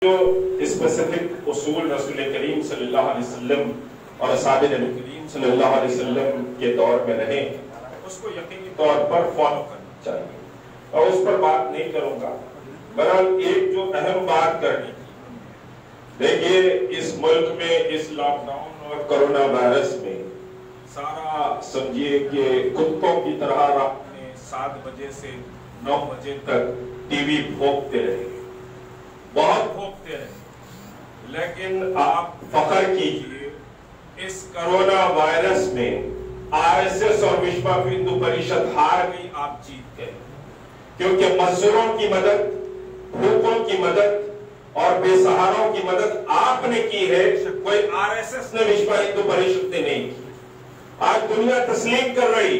جو اسپیسیفک اصول رسول کریم صلی اللہ علیہ وسلم اور اصحاب نبی کریم صلی اللہ علیہ وسلم کے دور میں رہے اس کو یقینی طور پر فالو کرنا چاہیے، اور اس پر بات نہیں کروں گا۔ بہرحال ایک جو اہم بات کرنی تھی، دیکھیے اس ملک میں اس لاک ڈاؤن اور کرونا وائرس میں سارا سمجھیے کہ کتوں کی طرح رات میں 7 بجے سے 9 بجے تک ٹی وی بھونکتے رہے، بہت بھونکتے رہے، لیکن آپ فخر کیجئے اس کرونا وائرس میں RSS اور وشوا ہندو پریشد ہار گئی، آپ جیت گئے، کیونکہ مزدوروں کی مدد، بھوکوں کی مدد اور بے سہاروں کی مدد آپ نے کی ہے، کوئی RSS نے وشوا ہندو پریشد نے نہیں کی۔ آج دنیا تسلیم کر رہی،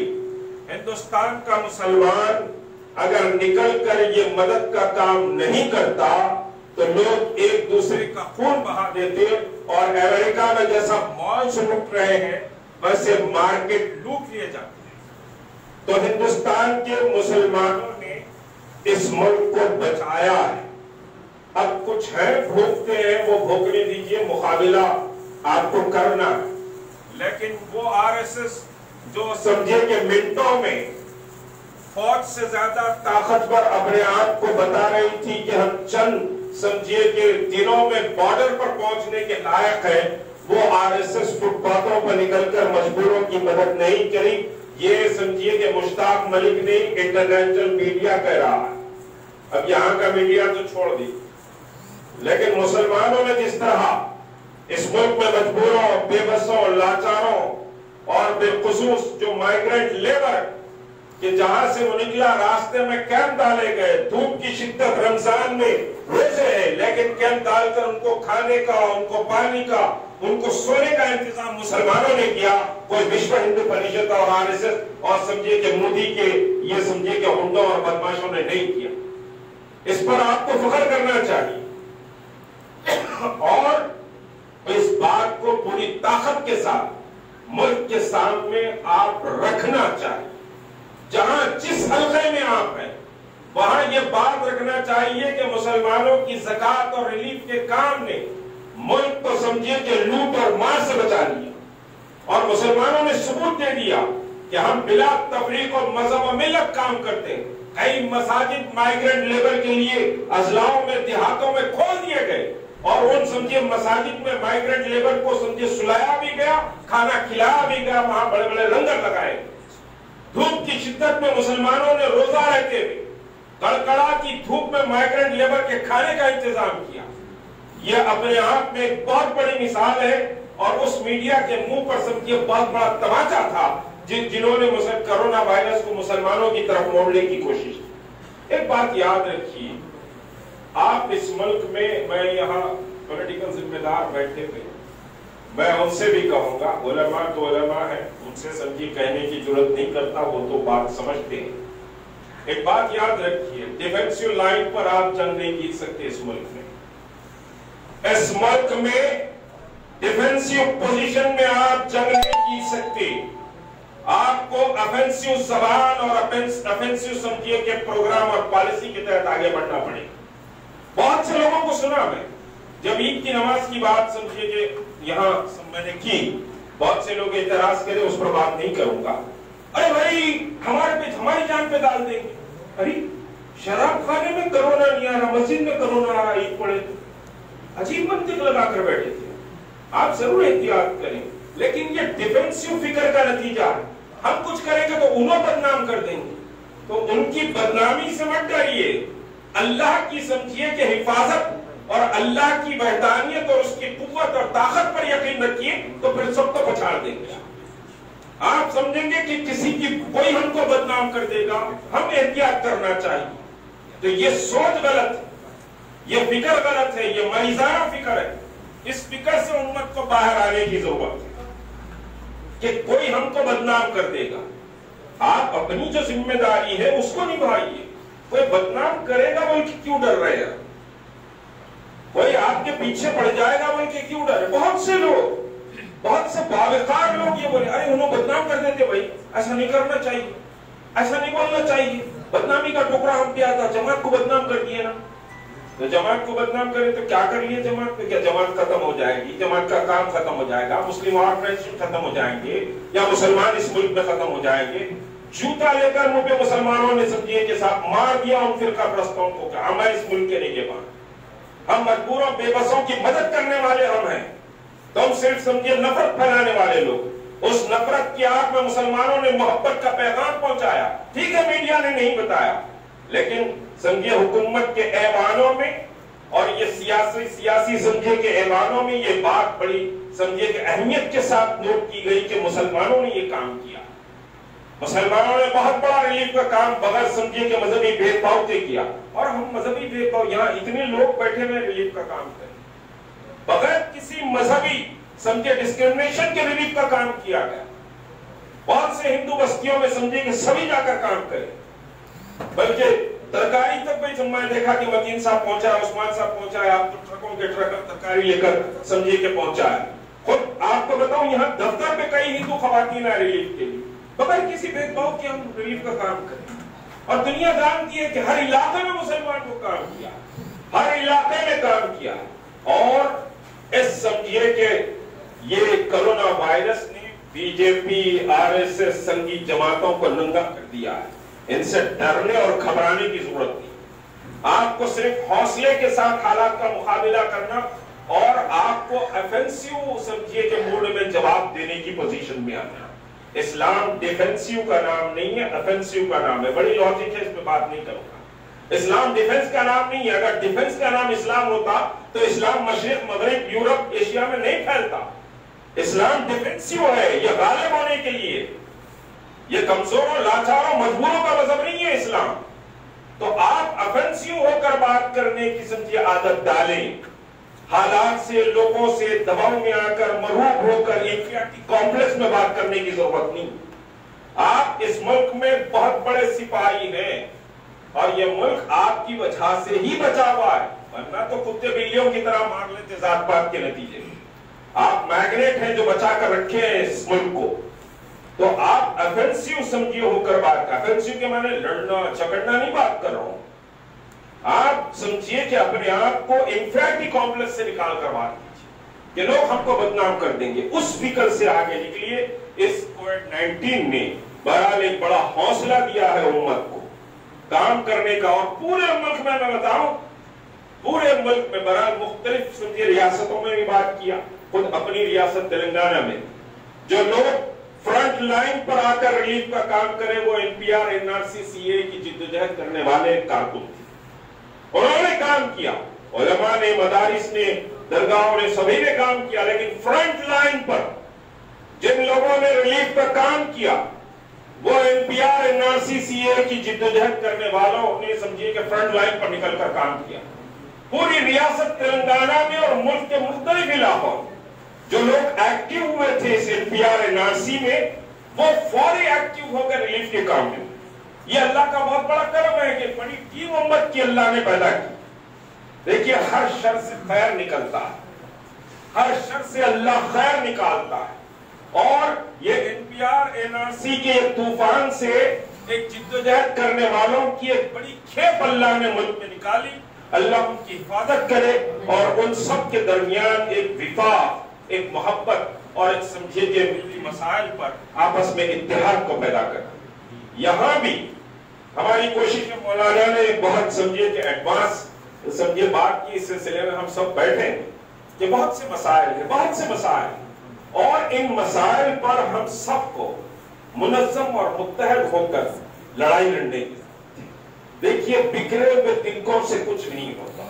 ہندوستان کا مسلمان اگر نکل کر یہ مدد کا کام نہیں کرتا تو لوگ ایک دوسرے کا خون بہا دیتے، اور امریکہ میں جیسا مالز لوٹ رہے ہیں ویسے مارکیٹ لوٹ لیے جاتے ہیں۔ تو ہندوستان کے مسلمانوں نے اس ملک کو بچایا ہے، اب کچھ ہے بھوکتے ہیں، وہ بھوکنے دیجئے، مقابلہ آپ کو کرنا ہے، لیکن وہ RSS جو سمجھے کہ منٹوں میں فوج سے زیادہ طاقتور اپنے آپ کو بتا رہی تھی کہ ہم چند سمجھیے کہ دنوں میں بارڈر پر پہنچنے کے لائق ہے، وہ RSS فٹ پاتھوں پر نکل کر مجبوروں کی مدد نہیں کری۔ یہ سمجھیے کہ مشتاق ملک نے انٹرنیشنل میڈیا کہہ رہا ہے، اب یہاں کا میڈیا تو چھوڑ دی، لیکن مسلمانوں نے جس طرح اس ملک میں مجبوروں، بے بسوں، لاچاروں اور بالخصوص جو مائیگرنٹ لیبر کہ جہاں سے وہ نکلا راستے میں کیمپ ڈالے گئے، دھوپ کی شدت، رمضان میں روزے ہیں، لیکن کیمپ ڈال کر ان کو کھانے کا، ان کو پانی کا، ان کو سونے کا انتظام مسلمانوں نے کیا، کوئی وشوا ہندو پریشد اور RSS اور سمجھے کہ مودی کے یہ سمجھے کہ ہنڈوں اور بدماشوں نے نہیں کیا۔ اس پر آپ کو فخر کرنا چاہیے، اور اس بات کو پوری طاقت کے ساتھ ملک کے سامنے آپ رکھنا چاہیے۔ جہاں جس حلقے میں آپ ہیں وہاں یہ بات رکھنا چاہیے کہ مسلمانوں کی زکوٰۃ اور ریلیف کے کام نے ملک کو سمجھے کہ لوٹ اور مار سے بچا لیا، اور مسلمانوں نے ثبوت دے دیا کہ ہم بلا تفریق اور مذہب و ملت کام کرتے ہیں۔ کئی مساجد مائیگرنٹ لیبر کے لیے اضلاعوں میں، دیہاتوں میں کھول دیے گئے، اور ان سمجھے مساجد میں مائیگرنٹ لیبر کو سمجھے سلایا بھی گیا، کھانا کھلایا بھی گیا، وہاں بڑے بڑے لنگر لگائے گئے۔ دھوپ کی شدت میں مسلمانوں نے روزہ رہتے ہوئے کڑکڑا کی دھوپ میں مائیگرنٹ لیبر کے کھانے کا انتظام کیا۔ یہ اپنے آپ میں ایک بہت بڑی مثال ہے، اور اس میڈیا کے منہ پر سمجھے بہت بڑا تماچا تھا جنہوں نے کرونا وائرس کو مسلمانوں کی طرف موڑنے کی کوشش کی۔ ایک بات یاد رکھیے، آپ اس ملک میں یہاں پولیٹیکل ذمہ دار بیٹھے ہوئے، میں ان سے بھی کہوں گا، علماء تو علماء ہیں، ان سے سمجھے کہنے کی ضرورت نہیں کرتا، وہ تو بات سمجھتے ہیں۔ ایک بات یاد رکھیے، ڈیفینسو لائن پر آپ جنگ نہیں جیت سکتے اس ملک میں۔ اس ملک میں ڈیفینسو پوزیشن میں آپ جنگ نہیں جیت سکتے، آپ کو افینسو زبان اور افینسو سمجھیے کہ پروگرام اور پالیسی کے تحت آگے بڑھنا پڑے۔ بہت سے لوگوں کو سنا میں، جب عید کی نماز کی بات سمجھیے کہ یہاں میں نے کی، بہت سے لوگ اعتراض کرے، اس پر بات نہیں کروں گا۔ ارے بھائی ہماری جان پہ ڈال دیں گے، ارے شراب خانے میں کرونا نہیں آ رہا، مسجد میں کرونا آ رہا، عید پڑے تو عجیب منطق لگا کر بیٹھے تھے۔ آپ ضرور احتیاط کریں، لیکن یہ ڈیفینسو فکر کا نتیجہ ہے۔ ہم کچھ کریں گے تو انہوں بدنام کر دیں گے، تو ان کی بدنامی سے مت ڈریے، اللہ کی سمجھیے کہ حفاظت اور اللہ کی وحدانیت اور اس کی قوت اور طاقت پر یقین رکھیے، تو پھر سب کو پچھاڑ دیں گے۔ آپ سمجھیں گے کہ کسی کی کوئی ہم کو بدنام کر دے گا، ہم احتیاط کرنا چاہیے۔ تو یہ سوچ غلط ہے، یہ فکر غلط ہے، یہ مریضانہ فکر ہے۔ اس فکر سے امت کو باہر آنے کی ضرورت ہے کہ کوئی ہم کو بدنام کر دے گا۔ آپ اپنی جو ذمہ داری ہے اس کو نبھائیے، کوئی بدنام کرے گا بول کے کیوں ڈر رہے ہیں؟ کوئی آپ کے پیچھے پڑ جائے گا بول کے کیوں ڈر؟ بہت سے لوگ، بہت سے باوقار لوگ یہ بولے، ارے انہوں بدنام کر دیتے، بھائی ایسا نہیں کرنا چاہیے، ایسا نہیں بولنا چاہیے، بدنامی کا ٹکڑا ہم پہ آتا، جماعت کو بدنام کر دیے نا۔ تو جماعت کو بدنام کرے تو کیا کر لیے جماعت پہ؟ کیا جماعت ختم ہو جائے گی؟ جماعت کا کام ختم ہو جائے گا؟ مسلم آرگنائزیشن ختم ہو جائیں گے یا مسلمان اس ملک میں ختم ہو جائیں گے؟ جوتا لے کر منہ پہ مسلمانوں نے سمجھیے کہ صاحب مار دیا ان فرقہ پرستوں کو کہ ہمیں اس ملک کے نگہبان، ہم مجبوروں بے بسوں کی مدد کرنے والے ہم ہیں، تو ہم صرف سمجھیے نفرت پھیلانے والے لوگ۔ اس نفرت کی آگ میں مسلمانوں نے محبت کا پیغام پہنچایا، ٹھیک ہے میڈیا نے نہیں بتایا، لیکن سمجھیے حکومت کے ایوانوں میں اور یہ سیاسی سمجھے کے ایوانوں میں یہ بات بڑی سمجھے کہ اہمیت کے ساتھ نوٹ کی گئی کہ مسلمانوں نے یہ کام کیا، مسلمانوں نے بہت بڑا ریلیف کا کام بغیر سمجھے کہ مذہبی بھید بھاؤ سے کیا، اور ہم مذہبی بھید بھاؤ یہاں اتنے لوگ بیٹھے ہوئے ریلیف کا کام کریں بغیر کسی مذہبی سمجھے ڈسکریمنیشن کے ریلیف کا کام کیا گیا۔ بہت سے ہندو بستیوں میں سمجھے کہ سبھی جا کر کام کریں، بلکہ ترکاری تک بھی میں نے دیکھا کہ متین صاحب پہنچا ہے، عثمان صاحب پہنچا ہے، آپ ٹرکوں کے ٹرک ترکاری لے کر سمجھے کہ پہنچا ہے۔ خود آپ کو بتاؤں یہاں دفتر پہ کئی ہندو خواتین ہیں ریلیف کے لیے، بغیر کسی بھید بھاؤ کے ہم ریلیف کا کام کریں، اور دنیا جانتی ہے کہ ہر علاقے میں مسلمان کو کام کیا، ہر علاقے میں کام کیا، اور اس سمجھیے کہ یہ کرونا وائرس نے B J P R S S سنگی جماعتوں کو ننگا کر دیا ہے۔ ان سے ڈرنے اور گھبرانے کی ضرورت نہیں، آپ کو صرف حوصلے کے ساتھ حالات کا مقابلہ کرنا اور آپ کو ایفنسیو سمجھیے کہ موڈ میں جواب دینے کی پوزیشن میں آنا۔ اسلام ڈیفنسیو کا نام نہیں ہے، ایفنسیو کا نام ہے۔ بڑی لاجک ہے، اس پہ بات نہیں کروں گا۔ اسلام ڈیفنس کا نام نہیں ہے، اگر ڈیفنس کا نام اسلام ہوتا تو اسلام مشرق مغرب یورپ ایشیا میں نہیں پھیلتا۔ اسلام ڈیفنسیو ہے، یہ غالب ہونے کے لیے، یہ کمزوروں لاچاروں مجبوروں کا مذہب نہیں ہے اسلام۔ تو آپ ایفنسیو ہو کر بات کرنے کی سمجھیے عادت ڈالیں، حالات سے لوگوں سے دباؤ میں آ کر مرعوب ہو کر انفیریٹی کمپلیکس میں بات کرنے کی ضرورت نہیں۔ آپ اس ملک میں بہت بڑے سپاہی ہیں اور یہ ملک آپ کی وجہ سے ہی بچا ہوا ہے، ورنہ تو کتے بلیوں کی طرح مار لیتے ذات پات کے نتیجے میں۔ آپ میگنیٹ ہیں جو بچا کر رکھے ہیں اس ملک کو، تو آپ ایفنسیو سمجھیے ہو کر بات کر، ایفنسیو کے معنی لڑنا جھگڑنا نہیں بات کر رہا ہوں، آپ سمجھیے کہ اپنے آپ کو انفیریٹی کمپلیکس سے نکال کر بات کیجیے کہ لوگ ہم کو بدنام کر دیں گے، اس فکر سے آگے نکلیے۔ اس کووڈ-19 نے بہرحال ایک بڑا حوصلہ دیا ہے امت کو کام کرنے کا، اور پورے ملک میں بتاؤں، پورے ملک میں بہرحال مختلف سمجھیے ریاستوں میں بھی بات کیا، خود اپنی ریاست تلنگانہ میں جو لوگ فرنٹ لائن پر آ کر ریلیف کا کام کرے وہ NPR NRC CA کی جدوجہد کرنے والے کارکن تھے، انہوں نے کام کیا، علماء نے، مدارس نے، درگاہوں نے، سبھی نے کام کیا، لیکن فرنٹ لائن پر جن لوگوں نے ریلیف کا کام کیا وہ NPR NRC CA کی جدوجہد کرنے والوں نے سمجھیے کہ فرنٹ لائن پر نکل کر کام کیا۔ پوری ریاست تلنگانہ میں اور ملک کے مختلف علاقوں میں جو لوگ ایکٹیو ہوئے تھے اس NPR NRC میں، وہ فوری ایکٹیو ہو کر ریلیف کے کام میں۔ یہ اللہ کا بہت بڑا کرم ہے کہ بڑی ٹیم امت کی اللہ نے پیدا کی۔ دیکھیے ہر شر سے خیر نکلتا ہے، ہر شر سے اللہ خیر نکالتا ہے، اور یہ NPR NRC کے ایک طوفان سے ایک جدوجہد کرنے والوں کی ایک بڑی کھیپ اللہ نے ملک میں نکالی۔ اللہ ان کی حفاظت کرے اور ان سب کے درمیان ایک وفاق، ایک محبت اور ایک سمجھے کہ ملی مسائل پر آپس میں اتحاد کو پیدا کرے۔ یہاں بھی ہماری کوشش ہے، مولانا نے بہت سمجھے کہ ایڈوانس سمجھے بات کی، اس سلسلے میں ہم سب بیٹھے ہیں کہ بہت سے مسائل ہیں، بہت سے مسائل، اور ان مسائل پر ہم سب کو منظم اور متحد ہو کر لڑائی لڑنے کی۔ دیکھیے بکھرے ہوئے تنکوں سے کچھ نہیں ہوتا،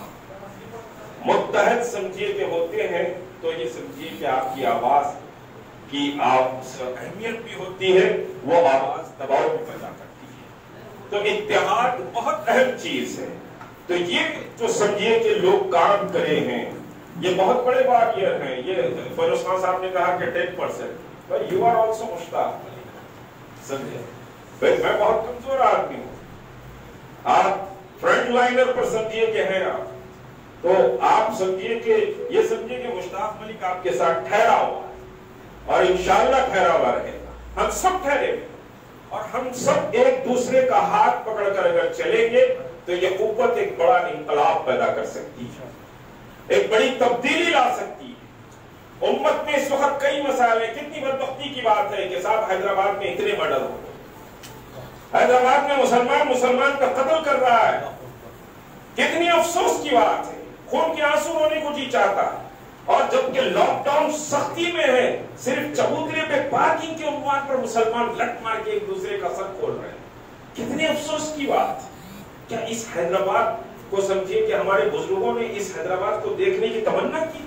متحد سمجھیے کہ ہوتے ہیں تو یہ سمجھیے کہ آپ کی آواز کی اہمیت بھی ہوتی ہے، وہ آواز دباؤ بھی پیدا کرتی ہے، تو اتحاد بہت اہم چیز ہے۔ تو یہ جو سمجھیے کہ لوگ کام کرے ہیں یہ بہت بڑے واریئر ہیں۔ یہ فیروز خان صاحب نے کہا کہ 10%، but you are also مشتاق، سمجھے میں بہت کمزور آدمی ہوں، آپ فرنٹ لائنر پر سمجھیے کہ ہیں آپ، تو آپ سمجھیے کہ یہ سمجھیے کہ مشتاق ملک آپ کے ساتھ ٹھہرا ہوا ہے اور انشاءاللہ ٹھہرا ہوا رہے گا۔ ہم سب ٹھہرے ہیں اور ہم سب ایک دوسرے کا ہاتھ پکڑ کر اگر چلیں گے تو یہ قوت ایک بڑا انقلاب پیدا کر سکتی ہے، ایک بڑی تبدیلی لا سکتی ہے۔ امت میں اس وقت کئی مسائل ہیں۔ کتنی بدبختی کی بات ہے کہ صاحب حیدرآباد میں اتنے مرڈر ہو گئے، حیدرآباد میں مسلمان کا قتل کر رہا ہے۔ کتنی افسوس کی بات ہے، خون کے آنسو رونے کو جی چاہتا ہے۔ اور جبکہ لاک ڈاؤن سختی میں ہے، صرف چبوترے پہ پارکنگ کے عنوان پر مسلمان لٹ مار کے ایک دوسرے کا سر کھول رہے ہیں۔ کتنے افسوس کی بات۔ کیا اس حیدرآباد کو سمجھے کہ ہمارے بزرگوں نے اس حیدرآباد کو دیکھنے کی تمنا کی،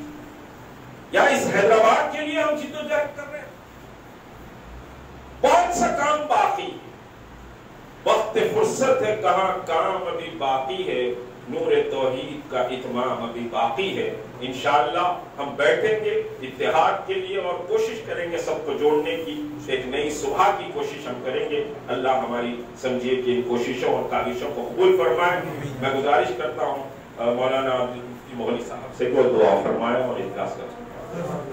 یا اس حیدرآباد کے لیے ہم جدوجہد کر رہے ہیں؟ بہت سا کام باقی ہے، وقت فرصت ہے کہاں، کام ابھی باقی ہے، نور توحید کا اتمام ابھی باقی ہے۔ انشاءاللہ ہم بیٹھیں گے اتحاد کے لیے اور کوشش کریں گے سب کو جوڑنے کی، ایک نئی صبح کی کوشش ہم کریں گے۔ اللہ ہماری سمجھیے کہ ان کوششوں اور کاوشوں کو قبول فرمائے۔ میں گزارش کرتا ہوں مولانا مفتی مغلی صاحب سے کو دعا فرمائے اور اجلاس کریں۔